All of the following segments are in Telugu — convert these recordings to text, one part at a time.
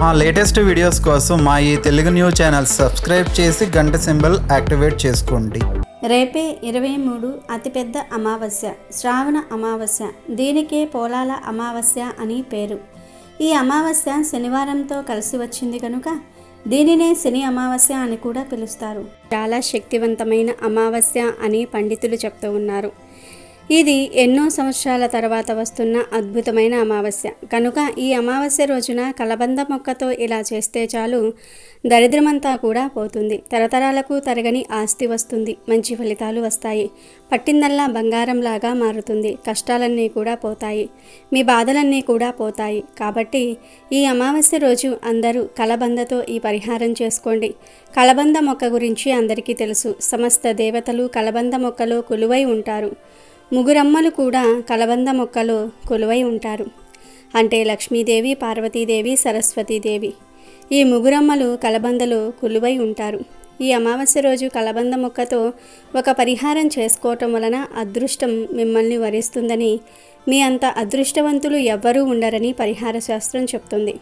మా లేటెస్ట్ వీడియోస్ కోసం మా ఈ తెలుగు న్యూస్ ఛానల్ సబ్స్క్రైబ్ చేసి గంట సింబల్ యాక్టివేట్ చేసుకోండి. రేపే 23 అతిపెద్ద అమావాస్య, శ్రావణ అమావాస్య. దీనికే పోలాల అమావాస్య అని పేరు. ఈ అమావాస్య శనివారంతో కలిసి వచ్చింది కనుక దీనినే శని అమావాస్య అని కూడా పిలుస్తారు. చాలా శక్తివంతమైన అమావాస్య అని పండితులు చెప్తూ ఉన్నారు. ఇది ఎన్నో సంవత్సరాల తర్వాత వస్తున్న అద్భుతమైన అమావాస్య కనుక ఈ అమావాస్య రోజున కలబంద మొక్కతో ఇలా చేస్తే చాలు, దరిద్రమంతా కూడా పోతుంది. తరతరాలకు తరగని ఆస్తి వస్తుంది, మంచి ఫలితాలు వస్తాయి, పట్టిందల్లా బంగారంలాగా మారుతుంది, కష్టాలన్నీ కూడా పోతాయి, మీ బాధలన్నీ కూడా పోతాయి. కాబట్టి ఈ అమావాస్య రోజు అందరూ కలబందతో ఈ పరిహారం చేసుకోండి. కలబంద మొక్క గురించి అందరికీ తెలుసు. సమస్త దేవతలు కలబంద మొక్కలో కొలువై ఉంటారు. ముగ్గురమ్మలు కూడా కలబంద మొక్కలో కొలువై ఉంటారు. అంటే లక్ష్మీదేవి, పార్వతీదేవి, సరస్వతీదేవి. ఈ ముగ్గురమ్మలు కలబందలో కొలువై ఉంటారు. ఈ అమావాస్య రోజు కలబంద మొక్కతో ఒక పరిహారం చేసుకోవటం వలన అదృష్టం మిమ్మల్ని వరిస్తుందని, మీ అంత అదృష్టవంతులు ఎవ్వరూ ఉండరని పరిహార శాస్త్రం చెప్తుంది.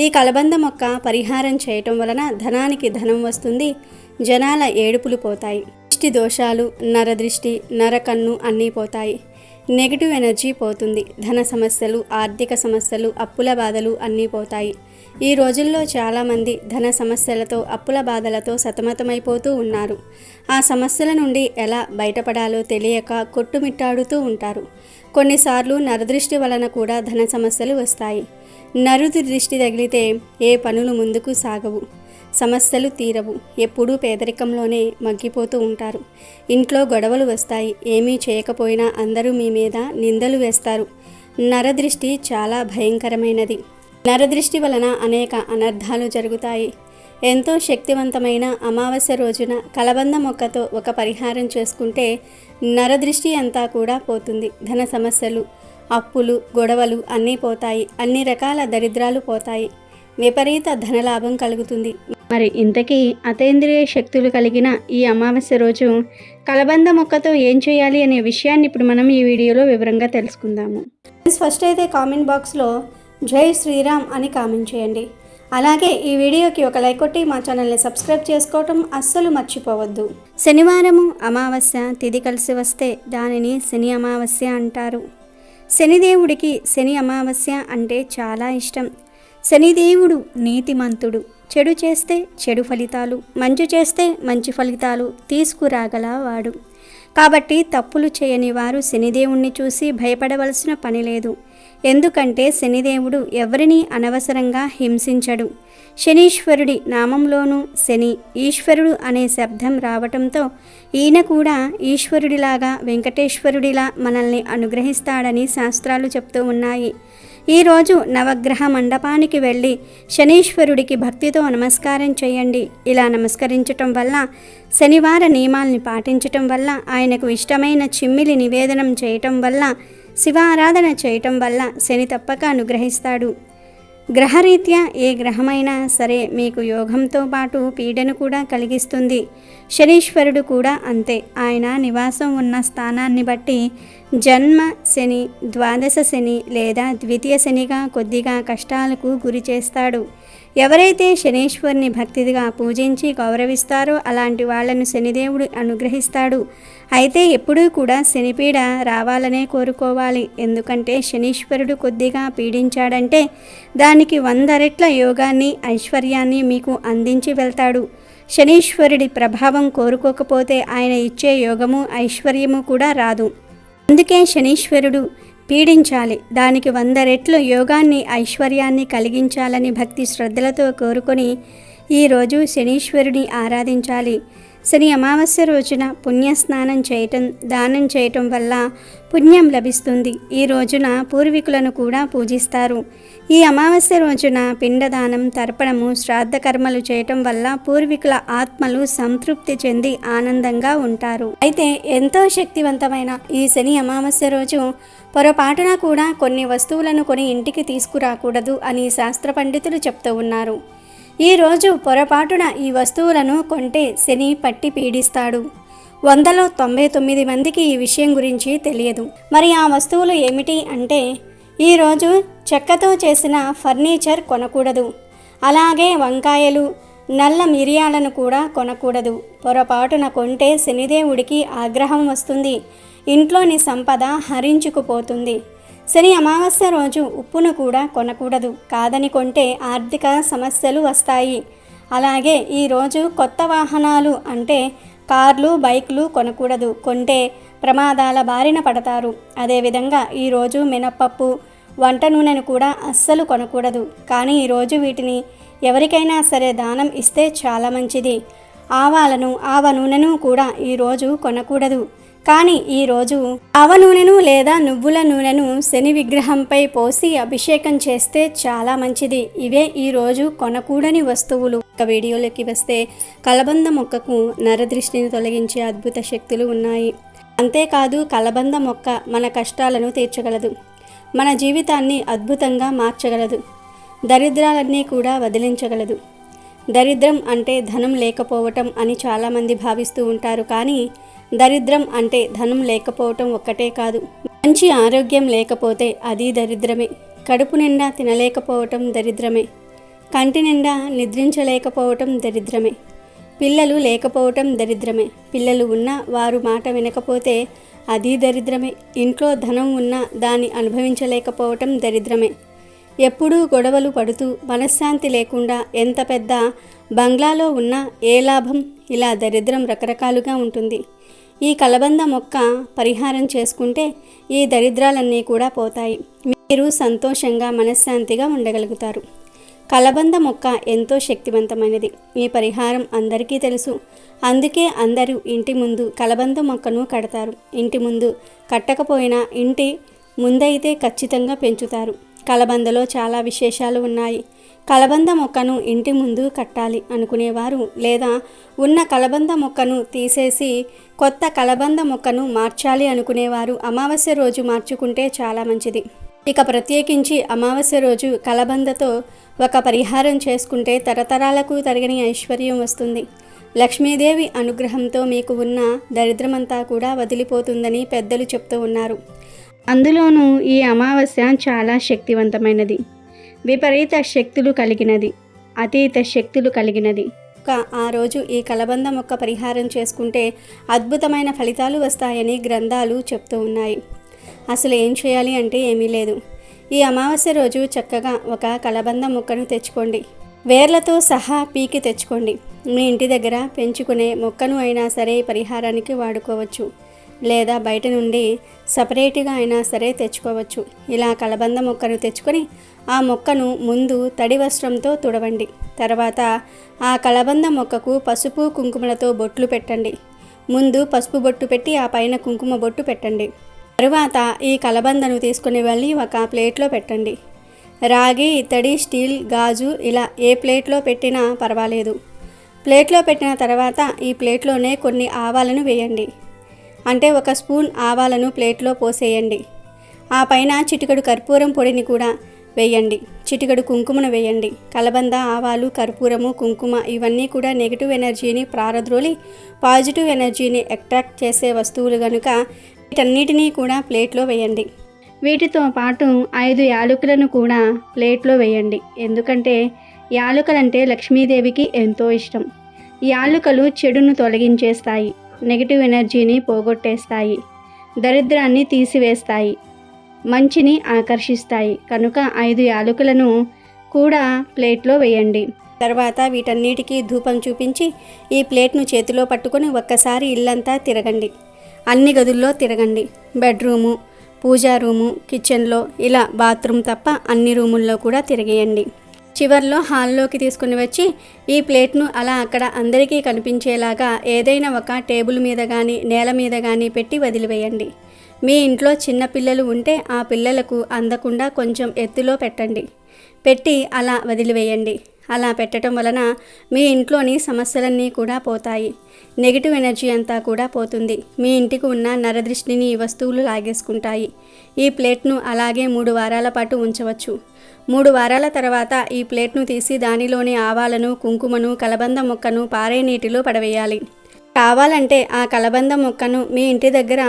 ఈ కలబంద మొక్క పరిహారం చేయటం వలన ధనానికి ధనం వస్తుంది, జనాల ఏడుపులు పోతాయి, దృష్టి దోషాలు, నరదృష్టి, నరకన్ను అన్నీ పోతాయి, నెగిటివ్ ఎనర్జీ పోతుంది, ధన సమస్యలు, ఆర్థిక సమస్యలు, అప్పుల బాధలు అన్నీ పోతాయి. ఈ రోజుల్లో చాలామంది ధన సమస్యలతో, అప్పుల బాధలతో సతమతమైపోతూ ఉన్నారు. ఆ సమస్యల నుండి ఎలా బయటపడాలో తెలియక కొట్టుమిట్టాడుతూ ఉంటారు. కొన్నిసార్లు నరదృష్టి వలన కూడా ధన సమస్యలు వస్తాయి. నరుడి దృష్టి తగిలితే ఏ పనులు ముందుకు సాగవు, సమస్యలు తీరవు, ఎప్పుడూ పేదరికంలోనే మగ్గిపోతూ ఉంటారు. ఇంట్లో గొడవలు వస్తాయి, ఏమీ చేయకపోయినా అందరూ మీ మీద నిందలు వేస్తారు. నరదృష్టి చాలా భయంకరమైనది. నరదృష్టి వలన అనేక అనర్థాలు జరుగుతాయి. ఎంతో శక్తివంతమైన అమావాస్య రోజున కలబంద మొక్కతో ఒక పరిహారం చేసుకుంటే నరదృష్టి అంతా కూడా పోతుంది. ధన సమస్యలు, అప్పులు, గొడవలు అన్నీ పోతాయి, అన్ని రకాల దరిద్రాలు పోతాయి, విపరీత ధనలాభం కలుగుతుంది. మరి ఇంతకీ అతీంద్రియ శక్తులు కలిగిన ఈ అమావాస్య రోజు కలబంద మొక్కతో ఏం చేయాలి అనే విషయాన్ని ఇప్పుడు మనం ఈ వీడియోలో వివరంగా తెలుసుకుందాము. ఫస్ట్ అయితే కామెంట్ బాక్స్లో జై శ్రీరామ్ అని కామెంట్ చేయండి. అలాగే ఈ వీడియోకి ఒక లైక్ కొట్టి మా ఛానల్ని సబ్స్క్రైబ్ చేసుకోవటం అస్సలు మర్చిపోవద్దు. శనివారము అమావాస్య తిథి కలిసి వస్తే దానిని శని అమావాస్య అంటారు. శనిదేవుడికి శని అమావాస్య అంటే చాలా ఇష్టం. శనిదేవుడు నీతిమంతుడు. చెడు చేస్తే చెడు ఫలితాలు, మంచి చేస్తే మంచి ఫలితాలు తీసుకురాగలవాడు. కాబట్టి తప్పులు చేయని వారు శనిదేవుణ్ణి చూసి భయపడవలసిన పని లేదు. ఎందుకంటే శనిదేవుడు ఎవరిని అనవసరంగా హింసించడు. శనీశ్వరుడి నామంలోనూ శని, ఈశ్వరుడు అనే శబ్దం రావటంతో ఈయన కూడా ఈశ్వరుడిలాగా, వెంకటేశ్వరుడిలా మనల్ని అనుగ్రహిస్తాడని శాస్త్రాలు చెప్తూ ఉన్నాయి. ఈరోజు నవగ్రహ మండపానికి వెళ్ళి శనీశ్వరుడికి భక్తితో నమస్కారం చేయండి. ఇలా నమస్కరించటం వల్ల, శనివార నియమాల్ని పాటించటం వల్ల, ఆయనకు ఇష్టమైన చిమ్మిలి నివేదనం చేయటం వల్ల, శివారాధన చేయటం వల్ల శని తప్పక అనుగ్రహిస్తాడు. గ్రహరీత్యా ఏ గ్రహమైనా సరే మీకు యోగంతో పాటు పీడను కూడా కలిగిస్తుంది. శనీశ్వరుడు కూడా అంతే. ఆయన నివాసం ఉన్న స్థానాన్ని బట్టి జన్మ శని, ద్వాదశ శని లేదా ద్వితీయ శనిగా కొద్దిగా కష్టాలకు గురి చేస్తాడు. ఎవరైతే శనీశ్వరుని భక్తిగా పూజించి గౌరవిస్తారో అలాంటి వాళ్లను శనిదేవుడు అనుగ్రహిస్తాడు. అయితే ఎప్పుడూ కూడా శనిపీడ రావాలనే కోరుకోవాలి. ఎందుకంటే శనీశ్వరుడు కొద్దిగా పీడించాడంటే దానికి 100 రెట్ల యోగాన్ని, ఐశ్వర్యాన్ని మీకు అందించి వెళ్తాడు. శనీశ్వరుడి ప్రభావం కోరుకోకపోతే ఆయన ఇచ్చే యోగము, ఐశ్వర్యము కూడా రాదు. అందుకే శనీశ్వరుడు పీడించాలి, దానికి 100 రెట్లు యోగాన్ని, ఐశ్వర్యాన్ని కలిగించాలని భక్తి శ్రద్ధలతో కోరుకొని ఈరోజు శనీశ్వరుని ఆరాధించాలి. శని అమావాస్య రోజున పుణ్యస్నానం చేయటం, దానం చేయటం వల్ల పుణ్యం లభిస్తుంది. ఈ రోజున పూర్వీకులను కూడా పూజిస్తారు. ఈ అమావాస్య రోజున పిండదానం, తర్పణము, శ్రాద్ధ కర్మలు చేయటం వల్ల పూర్వీకుల ఆత్మలు సంతృప్తి చెంది ఆనందంగా ఉంటారు. అయితే ఎంతో శక్తివంతమైన ఈ శని అమావాస్య రోజు పొరపాటున కూడా కొన్ని వస్తువులను కొని ఇంటికి తీసుకురాకూడదు అని శాస్త్ర పండితులు చెప్తూ ఉన్నారు. ఈరోజు పొరపాటున ఈ వస్తువులను కొంటే శని పట్టి పీడిస్తాడు. 100లో 99 మందికి ఈ విషయం గురించి తెలియదు. మరి ఆ వస్తువులు ఏమిటి అంటే, ఈరోజు చెక్కతో చేసిన ఫర్నిచర్ కొనకూడదు. అలాగే వంకాయలు, నల్ల మిరియాలను కూడా కొనకూడదు. పొరపాటున కొంటే శనిదేవుడికి ఆగ్రహం వస్తుంది, ఇంట్లోని సంపద హరించుకుపోతుంది. శని అమావాస్య రోజు ఉప్పును కూడా కొనకూడదు. కాదని కొంటే ఆర్థిక సమస్యలు వస్తాయి. అలాగే ఈరోజు కొత్త వాహనాలు అంటే కార్లు, బైక్లు కొనకూడదు. కొంటే ప్రమాదాల బారిన పడతారు. అదేవిధంగా ఈరోజు మినప్పప్పు, వంట నూనెను కూడా అస్సలు కొనకూడదు. కానీ ఈరోజు వీటిని ఎవరికైనా సరే దానం ఇస్తే చాలా మంచిది. ఆవాలను, ఆవ నూనెను కూడా ఈరోజు కొనకూడదు. కానీ ఈరోజు ఆవ నూనెను లేదా నువ్వుల నూనెను శని విగ్రహంపై పోసి అభిషేకం చేస్తే చాలా మంచిది. ఇవే ఈరోజు కొనకూడని వస్తువులు. ఒక వీడియోలోకి వస్తే కలబంద మొక్కకు నరదృష్టిని తొలగించే అద్భుత శక్తులు ఉన్నాయి. అంతేకాదు కలబంద మొక్క మన కష్టాలను తీర్చగలదు, మన జీవితాన్ని అద్భుతంగా మార్చగలదు, దరిద్రాలన్నీ కూడా వదిలించగలదు. దరిద్రం అంటే ధనం లేకపోవటం అని చాలామంది భావిస్తూ ఉంటారు. కానీ దరిద్రం అంటే ధనం లేకపోవటం ఒక్కటే కాదు, మంచి ఆరోగ్యం లేకపోతే అది దరిద్రమే. కడుపు నిండా తినలేకపోవటం దరిద్రమే. కంటి నిండా నిద్రించలేకపోవటం దరిద్రమే. పిల్లలు లేకపోవటం దరిద్రమే. పిల్లలు ఉన్నా వారు మాట వినకపోతే అది దరిద్రమే. ఇంట్లో ధనం ఉన్నా దాన్ని అనుభవించలేకపోవటం దరిద్రమే. ఎప్పుడూ గొడవలు పడుతూ మనశ్శాంతి లేకుండా ఎంత పెద్ద బంగ్లాలో ఉన్నా ఏ లాభం? ఇలా దరిద్రం రకరకాలుగా ఉంటుంది. ఈ కలబంద మొక్క పరిహారం చేసుకుంటే ఈ దరిద్రాలన్నీ కూడా పోతాయి. మీరు సంతోషంగా మనశ్శాంతిగా ఉండగలుగుతారు. కలబంద మొక్క ఎంతో శక్తివంతమైనది. ఈ పరిహారం అందరికీ తెలుసు. అందుకే అందరూ ఇంటి ముందు కలబంద మొక్కను కడతారు. ఇంటి ముందు కట్టకపోయినా ఇంటి ముందైతే ఖచ్చితంగా పెంచుతారు. కలబందలో చాలా విశేషాలు ఉన్నాయి. కలబంద మొక్కను ఇంటి ముందు కట్టాలి అనుకునేవారు లేదా ఉన్న కలబంద మొక్కను తీసేసి కొత్త కలబంద మొక్కను మార్చాలి అనుకునేవారు అమావాస్య రోజు మార్చుకుంటే చాలా మంచిది. ఇక ప్రత్యేకించి అమావాస్య రోజు కలబందతో ఒక పరిహారం చేసుకుంటే తరతరాలకు తరగని ఐశ్వర్యం వస్తుంది. లక్ష్మీదేవి అనుగ్రహంతో మీకు ఉన్న దరిద్రమంతా కూడా వదిలిపోతుందని పెద్దలు చెప్తూ ఉన్నారు. అందులోనూ ఈ అమావాస్య చాలా శక్తివంతమైనది, విపరీత శక్తులు కలిగినది, అతీత శక్తులు కలిగినది. ఆ రోజు ఈ కలబంద మొక్క పరిహారం చేసుకుంటే అద్భుతమైన ఫలితాలు వస్తాయని గ్రంథాలు చెప్తూ ఉన్నాయి. అసలు ఏం చేయాలి అంటే ఏమీ లేదు. ఈ అమావాస్య రోజు చక్కగా ఒక కలబంద మొక్కను తెచ్చుకోండి. వేర్లతో సహా పీకి తెచ్చుకోండి. మీ ఇంటి దగ్గర పెంచుకునే మొక్కను అయినా సరే పరిహారానికి వాడుకోవచ్చు, లేదా బయట నుండి సపరేట్గా అయినా సరే తెచ్చుకోవచ్చు. ఇలా కలబంద మొక్కను తెచ్చుకొని ఆ మొక్కను ముందు తడి వస్త్రంతో తుడవండి. తర్వాత ఆ కలబంద మొక్కకు పసుపు కుంకుమలతో బొట్లు పెట్టండి. ముందు పసుపు బొట్టు పెట్టి ఆ పైన కుంకుమ బొట్టు పెట్టండి. తరువాత ఈ కలబందను తీసుకుని వెళ్ళి ఒక ప్లేట్లో పెట్టండి. రాగి, ఇత్తడి, స్టీల్, గాజు ఇలా ఏ ప్లేట్లో పెట్టినా పర్వాలేదు. ప్లేట్లో పెట్టిన తర్వాత ఈ ప్లేట్లోనే కొన్ని ఆవాలను వేయండి. అంటే 1 స్పూన్ ఆవాలను ప్లేట్లో పోసేయండి. ఆ పైన చిటికెడు కర్పూరం పొడిని కూడా వేయండి. చిటికెడు కుంకుమను వేయండి. కలబంద, ఆవాలు, కర్పూరము, కుంకుమ ఇవన్నీ కూడా నెగిటివ్ ఎనర్జీని ప్రారద్రోలి పాజిటివ్ ఎనర్జీని అట్రాక్ట్ చేసే వస్తువులు కనుక వీటన్నిటినీ కూడా ప్లేట్లో వేయండి. వీటితో పాటు 5 యాలకులను కూడా ప్లేట్లో వేయండి. ఎందుకంటే యాలకులంటే లక్ష్మీదేవికి ఎంతో ఇష్టం. యాలకులు చెడును తొలగించేస్తాయి, నెగిటివ్ ఎనర్జీని పోగొట్టేస్తాయి, దరిద్రాన్ని తీసివేస్తాయి, మంచిని ఆకర్షిస్తాయి. కనుక 5 యాలకులను కూడా ప్లేట్లో వేయండి. తర్వాత వీటన్నిటికీ ధూపం చూపించి ఈ ప్లేట్ను చేతిలో పట్టుకొని ఒక్కసారి ఇల్లంతా తిరగండి. అన్ని గదుల్లో తిరగండి. బెడ్రూము, పూజా రూము, కిచెన్లో ఇలా బాత్రూమ్ తప్ప అన్ని రూముల్లో కూడా తిరిగేయండి. చివర్లో హాల్లోకి తీసుకుని వచ్చి ఈ ప్లేట్ను అలా అక్కడ అందరికీ కనిపించేలాగా ఏదైనా ఒక టేబుల్ మీద కానీ నేల మీద కానీ పెట్టి వదిలివేయండి. మీ ఇంట్లో చిన్న పిల్లలు ఉంటే ఆ పిల్లలకు అందకుండా కొంచెం ఎత్తులో పెట్టండి. పెట్టి అలా వదిలివేయండి. అలా పెట్టడం వలన మీ ఇంట్లోని సమస్యలన్నీ కూడా పోతాయి, నెగిటివ్ ఎనర్జీ అంతా కూడా పోతుంది. మీ ఇంటికి ఉన్న నరదృష్టిని ఈ వస్తువులు లాగేసుకుంటాయి. ఈ ప్లేట్ను అలాగే 3 వారాల పాటు ఉంచవచ్చు. 3 వారాల తర్వాత ఈ ప్లేట్ను తీసి దానిలోని ఆవాలను, కుంకుమను, కలబంద మొక్కను పారే నీటిలో పడవేయాలి. కావాలంటే ఆ కలబంద మొక్కను మీ ఇంటి దగ్గర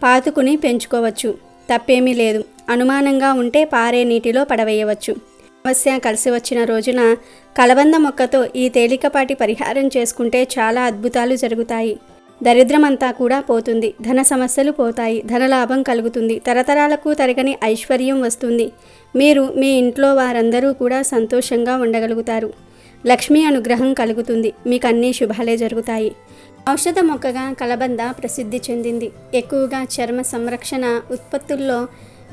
పాతుకుని పెంచుకోవచ్చు, తప్పేమీ లేదు. అనుమానంగా ఉంటే పారే నీటిలో పడవేయవచ్చు. అమావాస్య కలిసి వచ్చిన రోజున కలబంద మొక్కతో ఈ తేలికపాటి పరిహారం చేసుకుంటే చాలా అద్భుతాలు జరుగుతాయి. దరిద్రమంతా కూడా పోతుంది, ధన సమస్యలు పోతాయి, ధనలాభం కలుగుతుంది, తరతరాలకు తరగని ఐశ్వర్యం వస్తుంది. మీరు మీ ఇంట్లో వారందరూ కూడా సంతోషంగా ఉండగలుగుతారు. లక్ష్మీ అనుగ్రహం కలుగుతుంది. మీకు అన్ని శుభాలే జరుగుతాయి. ఔషధ మొక్కగా కలబంద ప్రసిద్ధి చెందింది. ఎక్కువగా చర్మ సంరక్షణ ఉత్పత్తుల్లో,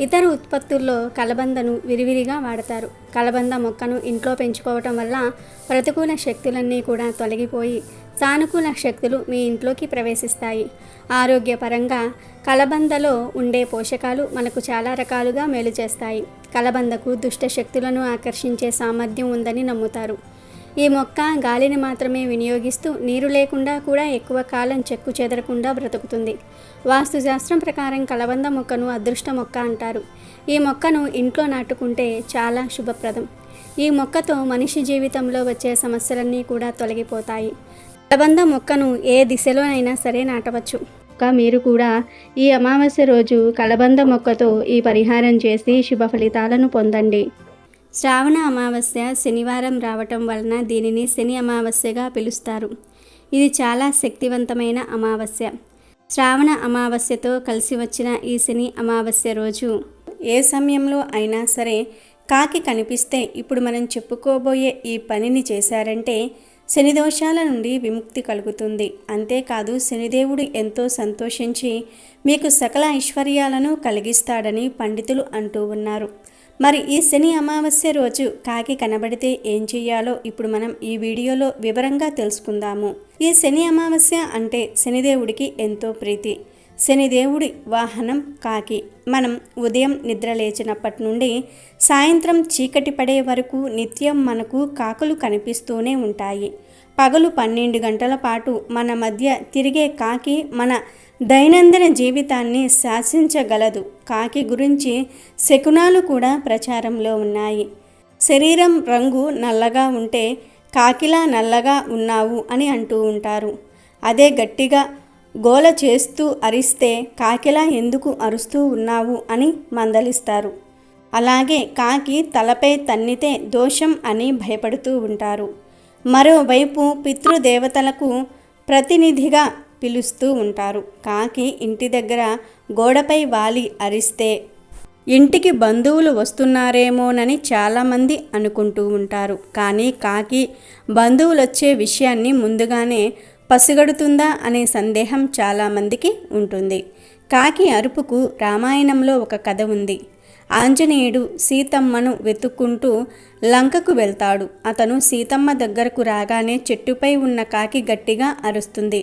ఇతర ఉత్పత్తుల్లో కలబందను విరివిరిగా వాడతారు. కలబంద మొక్కను ఇంట్లో పెంచుకోవటం వల్ల ప్రతికూల శక్తులన్నీ కూడా తొలగిపోయి సానుకూల శక్తులు మీ ఇంట్లోకి ప్రవేశిస్తాయి. ఆరోగ్యపరంగా కలబందలో ఉండే పోషకాలు మనకు చాలా రకాలుగా మేలు చేస్తాయి. కలబందకు దుష్ట శక్తులను ఆకర్షించే సామర్థ్యం ఉందని నమ్ముతారు. ఈ మొక్క గాలిని మాత్రమే వినియోగిస్తూ నీరు లేకుండా కూడా ఎక్కువ కాలం చెక్కు చెదరకుండా బ్రతుకుతుంది. వాస్తుశాస్త్రం ప్రకారం కలబంద మొక్కను అదృష్ట మొక్క అంటారు. ఈ మొక్కను ఇంట్లో నాటుకుంటే చాలా శుభప్రదం. ఈ మొక్కతో మనిషి జీవితంలో వచ్చే సమస్యలన్నీ కూడా తొలగిపోతాయి. కలబంద మొక్కను ఏ దిశలోనైనా సరే నాటవచ్చు. మీరు కూడా ఈ అమావాస్య రోజు కలబంద మొక్కతో ఈ పరిహారం చేసి శుభ ఫలితాలను పొందండి. శ్రావణ అమావాస్య శనివారం రావటం వలన దీనిని శని అమావాస్యగా పిలుస్తారు. ఇది చాలా శక్తివంతమైన అమావాస్య. శ్రావణ అమావాస్యతో కలిసి వచ్చిన ఈ శని అమావాస్య రోజు ఏ సమయంలో అయినా సరే కాకి కనిపిస్తే ఇప్పుడు మనం చెప్పుకోబోయే ఈ పనిని చేశారంటే శని దోషాల నుండి విముక్తి కలుగుతుంది. అంతేకాదు శనిదేవుడు ఎంతో సంతోషించి మీకు సకల ఐశ్వర్యాలను కలిగిస్తాడని పండితులు అంటూ ఉన్నారు. మరి ఈ శని అమావాస్య రోజు కాకి కనబడితే ఏం చెయ్యాలో ఇప్పుడు మనం ఈ వీడియోలో వివరంగా తెలుసుకుందాము. ఈ శని అమావాస్య అంటే శనిదేవుడికి ఎంతో ప్రీతి. శనిదేవుడి వాహనం కాకి. మనం ఉదయం నిద్ర లేచినప్పటి నుండి సాయంత్రం చీకటి పడే వరకు నిత్యం మనకు కాకులు కనిపిస్తూనే ఉంటాయి. పగలు 12 గంటల పాటు మన మధ్య తిరిగే కాకి మన దైనందిన జీవితాన్ని శాసించగలదు. కాకి గురించి శకునాలు కూడా ప్రచారంలో ఉన్నాయి. శరీరం రంగు నల్లగా ఉంటే కాకిలా నల్లగా ఉన్నావు అని అంటూ ఉంటారు. అదే గట్టిగా గోల చేస్తూ అరిస్తే కాకిలా ఎందుకు అరుస్తూ ఉన్నావు అని మందలిస్తారు. అలాగే కాకి తలపై తన్నితే దోషం అని భయపడుతూ ఉంటారు. మరోవైపు పితృదేవతలకు ప్రతినిధిగా పిలుస్తూ ఉంటారు. కాకి ఇంటి దగ్గర గోడపై వాలి అరిస్తే ఇంటికి బంధువులు వస్తున్నారేమోనని చాలామంది అనుకుంటూ ఉంటారు. కానీ కాకి బంధువులు వచ్చే విషయాన్ని ముందుగానే పసిగడుతుందా అనే సందేహం చాలామందికి ఉంటుంది. కాకి అరుపుకు రామాయణంలో ఒక కథ ఉంది. ఆంజనేయుడు సీతమ్మను వెతుక్కుంటూ లంకకు వెళ్తాడు. అతను సీతమ్మ దగ్గరకు రాగానే చెట్టుపై ఉన్న కాకి గట్టిగా అరుస్తుంది.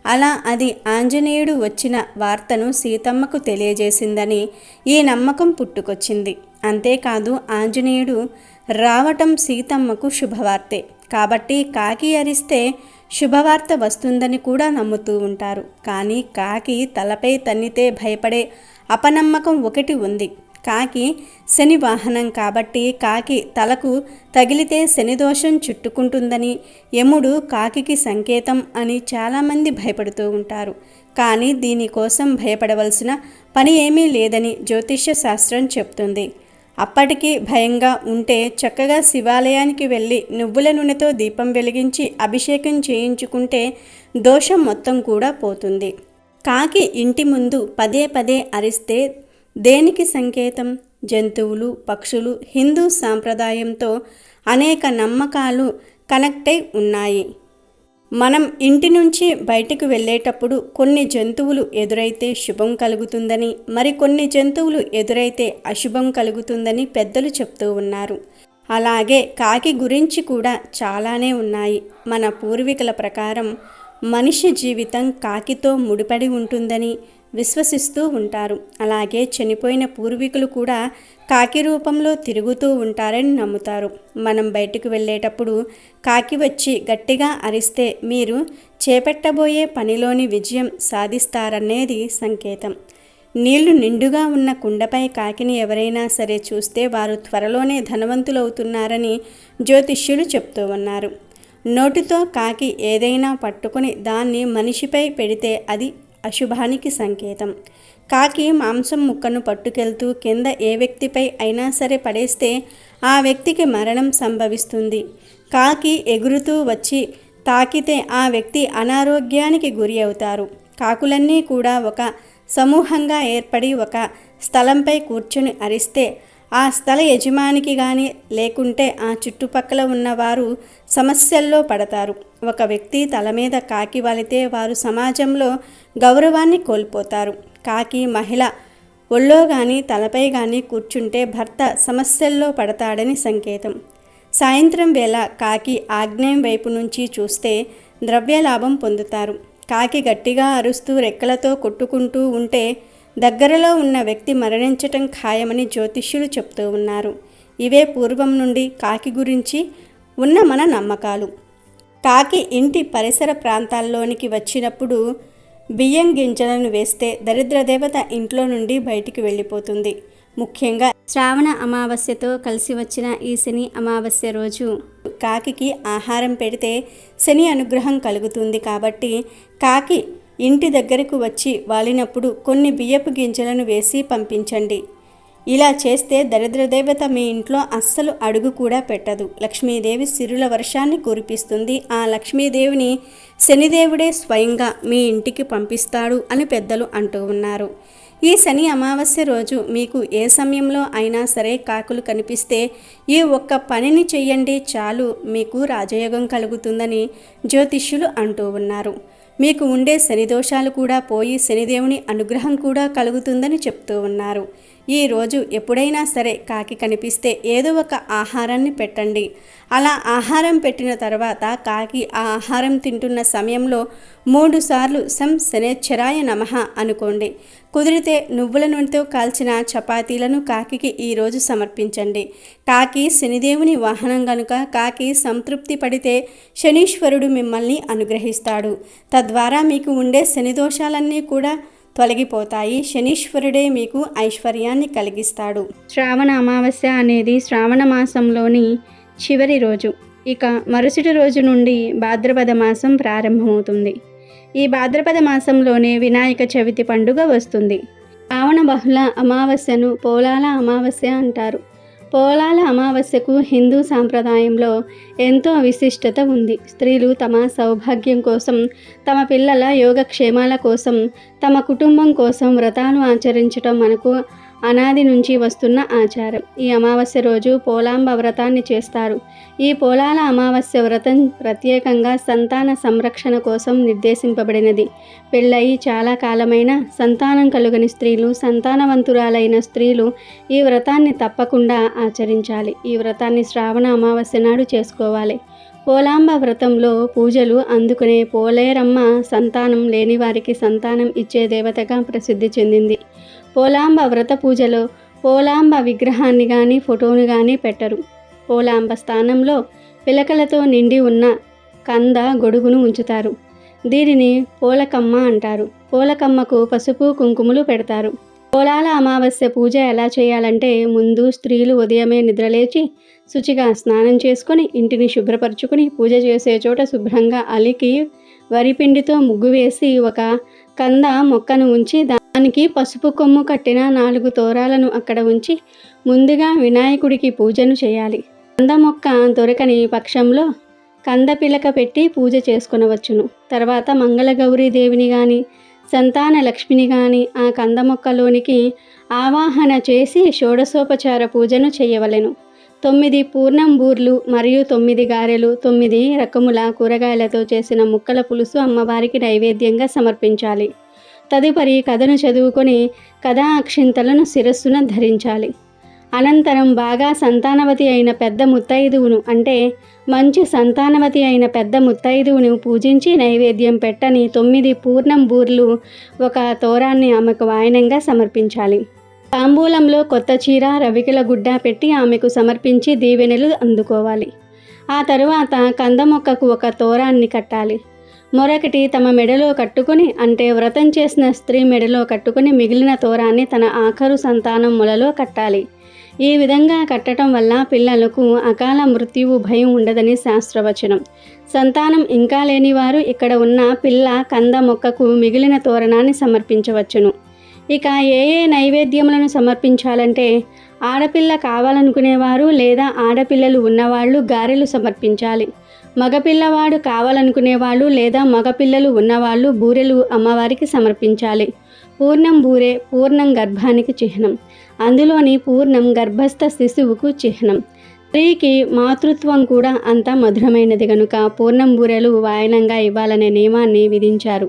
అలా అది ఆంజనేయుడు వచ్చిన వార్తను సీతమ్మకు తెలియజేసిందని ఈ నమ్మకం పుట్టుకొచ్చింది. అంతేకాదు ఆంజనేయుడు రావటం సీతమ్మకు శుభవార్తే కాబట్టి కాకి అరిస్తే శుభవార్త వస్తుందని కూడా నమ్ముతూ ఉంటారు. కానీ కాకి తలపై తన్నితే భయపడే అపనమ్మకం ఒకటి ఉంది. కాకి శని వాహనం కాబట్టి కాకి తలకు తగిలితే శని దోషం చుట్టుకుంటుందని, యముడు కాకికి సంకేతం అని చాలామంది భయపడుతూ ఉంటారు. కానీ దీనికోసం భయపడవలసిన పని ఏమీ లేదని జ్యోతిష్య శాస్త్రం చెప్తుంది. అప్పటికీ భయంగా ఉంటే చక్కగా శివాలయానికి వెళ్ళి నువ్వుల నూనెతో దీపం వెలిగించి అభిషేకం చేయించుకుంటే దోషం మొత్తం కూడా పోతుంది. కాకి ఇంటి ముందు పదే పదే అరిస్తే దేనికి సంకేతం? జంతువులు, పక్షులు హిందూ సాంప్రదాయంతో అనేక నమ్మకాలు కనెక్ట్ అయి ఉన్నాయి. మనం ఇంటి నుంచి బయటకు వెళ్ళేటప్పుడు కొన్ని జంతువులు ఎదురైతే శుభం కలుగుతుందని, మరికొన్ని జంతువులు ఎదురైతే అశుభం కలుగుతుందని పెద్దలు చెప్తూ ఉన్నారు. అలాగే కాకి గురించి కూడా చాలానే ఉన్నాయి. మన పూర్వీకుల ప్రకారం మనిషి జీవితం కాకితో ముడిపడి ఉంటుందని విశ్వసిస్తూ ఉంటారు. అలాగే చనిపోయిన పూర్వీకులు కూడా కాకి రూపంలో తిరుగుతూ ఉంటారని నమ్ముతారు. మనం బయటకు వెళ్ళేటప్పుడు కాకి వచ్చి గట్టిగా అరిస్తే మీరు చేపట్టబోయే పనిలోని విజయం సాధిస్తారనేది సంకేతం. నీళ్లు నిండుగా ఉన్న కుండపై కాకిని ఎవరైనా సరే చూస్తే వారు త్వరలోనే ధనవంతులవుతున్నారని జ్యోతిష్యులు చెప్తూ ఉన్నారు. నోటితో కాకి ఏదైనా పట్టుకొని దాన్ని మనిషిపై పెడితే అది అశుభానికి సంకేతం. కాకి మాంసం ముక్కను పట్టుకెళ్తూ కింద ఏ వ్యక్తిపై అయినా సరే పడేస్తే ఆ వ్యక్తికి మరణం సంభవిస్తుంది. కాకి ఎగురుతూ వచ్చి తాకితే ఆ వ్యక్తి అనారోగ్యానికి గురి అవుతారు. కాకులన్నీ కూడా ఒక సమూహంగా ఏర్పడి ఒక స్థలంపై కూర్చుని అరిస్తే ఆ స్థల యజమానికి కానీ లేకుంటే ఆ చుట్టుపక్కల ఉన్నవారు సమస్యల్లో పడతారు. ఒక వ్యక్తి తల మీద కాకి వాలితే వారు సమాజంలో గౌరవాన్ని కోల్పోతారు. కాకి మహిళ ఒళ్ళో కానీ తలపై కానీ కూర్చుంటే భర్త సమస్యల్లో పడతాడని సంకేతం. సాయంత్రం వేళ కాకి ఆగ్నేయం వైపు నుంచి చూస్తే ద్రవ్యలాభం పొందుతారు. కాకి గట్టిగా అరుస్తూ రెక్కలతో కొట్టుకుంటూ ఉంటే దగ్గరలో ఉన్న వ్యక్తి మరణించటం ఖాయమని జ్యోతిష్యులు చెప్తూ ఉన్నారు. ఇవే పూర్వం నుండి కాకి గురించి ఉన్న మన నమ్మకాలు. కాకి ఇంటి పరిసర ప్రాంతాల్లోనికి వచ్చినప్పుడు బియ్యం గింజలను వేస్తే దరిద్ర దేవత ఇంట్లో నుండి బయటికి వెళ్ళిపోతుంది. ముఖ్యంగా శ్రావణ అమావాస్యతో కలిసి వచ్చిన ఈ శని అమావాస్య రోజు కాకికి ఆహారం పెడితే శని అనుగ్రహం కలుగుతుంది. కాబట్టి కాకి ఇంటి దగ్గరకు వచ్చి వాలినప్పుడు కొన్ని బియ్యపు గింజలను వేసి పంపించండి. ఇలా చేస్తే దరిద్ర దేవత మీ ఇంట్లో అస్సలు అడుగు కూడా పెట్టదు. లక్ష్మీదేవి సిరుల వర్షాన్ని కురిపిస్తుంది. ఆ లక్ష్మీదేవిని శనిదేవుడే స్వయంగా మీ ఇంటికి పంపిస్తాడు అని పెద్దలు అంటూ ఉన్నారు. ఈ శని అమావాస్య రోజు మీకు ఏ సమయంలో అయినా సరే కాకులు కనిపిస్తే ఈ ఒక్క పనిని చెయ్యండి, చాలు మీకు రాజయోగం కలుగుతుందని జ్యోతిష్యులు అంటూ ఉన్నారు. మీకు ఉండే శని దోషాలు కూడా పోయి శనిదేవుని అనుగ్రహం కూడా కలుగుతుందని చెప్తూ ఉన్నారు. ఈరోజు ఎప్పుడైనా సరే కాకి కనిపిస్తే ఏదో ఒక ఆహారాన్ని పెట్టండి. అలా ఆహారం పెట్టిన తర్వాత కాకి ఆ ఆహారం తింటున్న సమయంలో 3 సార్లు సం శనేశ్వరాయ నమః అనుకోండి. కుదిరితే నువ్వుల నూనెతో కాల్చిన చపాతీలను కాకికి ఈరోజు సమర్పించండి. కాకి శనిదేవుని వాహనం గనుక కాకి సంతృప్తి పడితే శనీశ్వరుడు మిమ్మల్ని అనుగ్రహిస్తాడు. తద్వారా మీకు ఉండే శని దోషాలన్నీ కూడా తొలగిపోతాయి. శనీశ్వరుడే మీకు ఐశ్వర్యాన్ని కలిగిస్తాడు. శ్రావణ అమావాస్య అనేది శ్రావణ మాసంలోని చివరి రోజు. ఇక మరుసటి రోజు నుండి భాద్రపద మాసం ప్రారంభమవుతుంది. ఈ భాద్రపద మాసంలోనే వినాయక చవితి పండుగ వస్తుంది. శ్రావణ బహుళ అమావాస్యను పోలాల అమావాస్య అంటారు. పోలాల అమావాస్యకు హిందూ సాంప్రదాయంలో ఎంతో విశిష్టత ఉంది. స్త్రీలు తమ సౌభాగ్యం కోసం, తమ పిల్లల యోగక్షేమాల కోసం, తమ కుటుంబం కోసం వ్రతాలు ఆచరించటం మనకు అనాది నుంచి వస్తున్న ఆచారం. ఈ అమావాస్య రోజు పోలాంబ వ్రతాన్ని చేస్తారు. ఈ పోలాల అమావాస్య వ్రతం ప్రత్యేకంగా సంతాన సంరక్షణ కోసం నిర్దేశింపబడినది. పెళ్ళయి చాలా కాలమైన సంతానం కలుగని స్త్రీలు, సంతానవంతురాలైన స్త్రీలు ఈ వ్రతాన్ని తప్పకుండా ఆచరించాలి. ఈ వ్రతాన్ని శ్రావణ అమావాస్య నాడు చేసుకోవాలి. పోలాంబ వ్రతంలో పూజలు అందుకునే పోలేరమ్మ సంతానం లేని వారికి సంతానం ఇచ్చే దేవతగా ప్రసిద్ధి చెందింది. పోలాంబ వ్రత పూజలో పోలాంబ విగ్రహాన్ని కానీ ఫోటోను కానీ పెట్టరు. పోలాంబ స్థానంలో పిలకలతో నిండి ఉన్న కంద గొడుగును ఉంచుతారు. దీనిని పోలకమ్మ అంటారు. పోలకమ్మకు పసుపు కుంకుమలు పెడతారు. పోలాల అమావాస్య పూజ ఎలా చేయాలంటే ముందు స్త్రీలు ఉదయమే నిద్రలేచి శుచిగా స్నానం చేసుకొని ఇంటిని శుభ్రపరచుకొని పూజ చేసే చోట శుభ్రంగా అలికి వరిపిండితో ముగ్గు వేసి ఒక కంద మొక్కను ఉంచి దానికి పసుపు కొమ్ము కట్టిన 4 తోరాలను అక్కడ ఉంచి ముందుగా వినాయకుడికి పూజను చేయాలి. కంద మొక్క దొరకని పక్షంలో కంద పిలక పెట్టి పూజ చేసుకొనవచ్చును. తర్వాత మంగళగౌరీ దేవిని కానీ సంతాన లక్ష్మిని కానీ ఆ కంద మొక్కలోనికి ఆవాహన చేసి షోడశోపచార పూజను చేయవలెను. 9 పూర్ణం బూర్లు మరియు 9 గారెలు, 9 రకముల కూరగాయలతో చేసిన ముక్కల పులుసు అమ్మవారికి నైవేద్యంగా సమర్పించాలి. తదుపరి కథను చదువుకొని కథా అక్షింతలను శిరస్సున ధరించాలి. అనంతరం బాగా సంతానవతి అయిన పెద్ద ముత్తైదువును అంటే మంచి సంతానవతి అయిన పెద్ద ముత్తైదువును పూజించి నైవేద్యం పెట్టని 9 పూర్ణం బూర్లు ఒక తోరాన్ని ఆమెకు వాయనంగా సమర్పించాలి. తాంబూలంలో కొత్త చీర, రవికిల గుడ్డ పెట్టి ఆమెకు సమర్పించి దీవెనలు అందుకోవాలి. ఆ తరువాత కంద మొక్కకు ఒక తోరాన్ని కట్టాలి. మరొకటి తమ మెడలో కట్టుకుని అంటే వ్రతం చేసిన స్త్రీ మెడలో కట్టుకుని మిగిలిన తోరాన్ని తన ఆఖరు సంతానం మొలలో కట్టాలి. ఈ విధంగా కట్టడం వల్ల పిల్లలకు అకాల మృత్యువు భయం ఉండదని శాస్త్రవచనం. సంతానం ఇంకా లేనివారు ఇక్కడ ఉన్న పిల్ల కంద మొక్కకు మిగిలిన తోరణాన్ని సమర్పించవచ్చును. ఇక ఏ ఏ నైవేద్యములను సమర్పించాలంటే ఆడపిల్ల కావాలనుకునేవారు లేదా ఆడపిల్లలు ఉన్నవాళ్ళు గారెలు సమర్పించాలి. మగపిల్లవాడు కావాలనుకునేవాళ్ళు లేదా మగపిల్లలు ఉన్నవాళ్ళు బూరెలు అమ్మవారికి సమర్పించాలి. పూర్ణం బూరె పూర్ణం గర్భానికి చిహ్నం. అందులోని పూర్ణం గర్భస్థ శిశువుకు చిహ్నం. స్త్రీకి మాతృత్వం కూడా అంత మధురమైనది కనుక పూర్ణం బూరెలు వాయనంగా ఇవ్వాలనే నియమాన్ని విధించారు.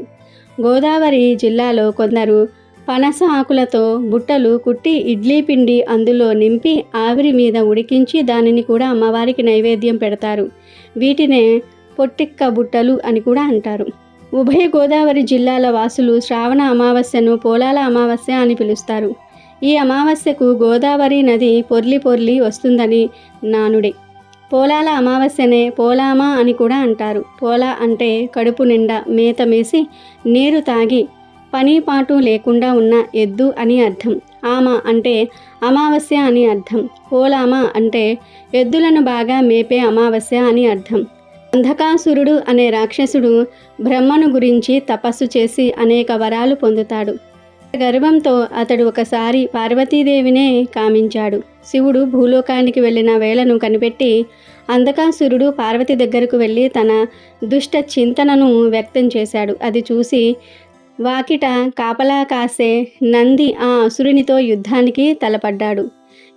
గోదావరి జిల్లాలో కొందరు పనస ఆకులతో బుట్టలు కుట్టి ఇడ్లీ పిండి అందులో నింపి ఆవిరి మీద ఉడికించి దానిని కూడా అమ్మవారికి నైవేద్యం పెడతారు. వీటినే పొట్టిక్క బుట్టలు అని కూడా అంటారు. ఉభయ గోదావరి జిల్లాల వాసులు శ్రావణ అమావాస్యను పోలాల అమావాస్య అని పిలుస్తారు. ఈ అమావాస్యకు గోదావరి నది పొర్లి పొర్లి వస్తుందని నానుడి. పోలాల అమావాస్యనే పోలామ అని కూడా అంటారు. పోలా అంటే కడుపు నిండా మేత మేసి నీరు తాగి పని పాటు లేకుండా ఉన్న ఎద్దు అని అర్థం. ఆమ అంటే అమావాస్య అని అర్థం. పోలామ అంటే ఎద్దులను బాగా మేపే అమావాస్య అని అర్థం. అంధకాసురుడు అనే రాక్షసుడు బ్రహ్మను గురించి తపస్సు చేసి అనేక వరాలు పొందుతాడు. గర్వంతో అతడు ఒకసారి పార్వతీదేవినే కామించాడు. శివుడు భూలోకానికి వెళ్ళిన వేళను కనిపెట్టి అంధకాసురుడు పార్వతి దగ్గరకు వెళ్ళి తన దుష్ట చింతనను వ్యక్తం చేశాడు. అది చూసి వాకిట కాపలా కాసే నంది ఆ అసురునితో యుద్ధానికి తలపడ్డాడు.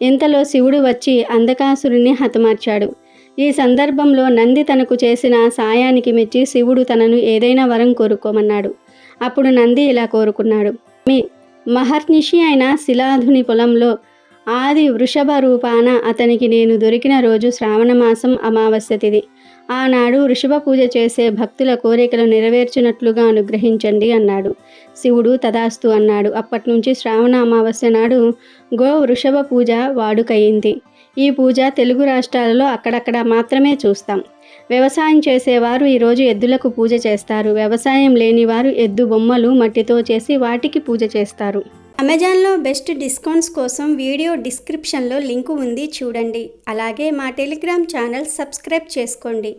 ఇంతలో శివుడు వచ్చి అంధకాసురుని హతమార్చాడు. ఈ సందర్భంలో నంది తనకు చేసిన సాయానికి మెచ్చి శివుడు తనను ఏదైనా వరం కోరుకోమన్నాడు. అప్పుడు నంది ఇలా కోరుకున్నాడు. మహర్నిషి అయిన శిలాధుని పొలంలో ఆది వృషభ రూపాన అతనికి నేను దొరికిన రోజు శ్రావణ మాసం అమావాస్య తిథి. ఆనాడు వృషభ పూజ చేసే భక్తుల కోరికలు నెరవేర్చినట్లుగా అనుగ్రహించండి అన్నాడు. శివుడు తదాస్తు అన్నాడు. అప్పటి నుంచి శ్రావణ అమావాస్య నాడు గో వృషభ పూజ వాడుకయింది. ఈ పూజ తెలుగు రాష్ట్రాలలో అక్కడక్కడ మాత్రమే చూస్తాం. వ్యవసాయం చేసేవారు ఈరోజు ఎద్దులకు పూజ చేస్తారు. వ్యవసాయం లేనివారు ఎద్దు బొమ్మలు మట్టితో చేసి వాటికి పూజ చేస్తారు. అమెజాన్లో బెస్ట్ డిస్కౌంట్స్ కోసం వీడియో డిస్క్రిప్షన్లో లింకు ఉంది, చూడండి. అలాగే మా టెలిగ్రామ్ ఛానల్ సబ్స్క్రైబ్ చేసుకోండి.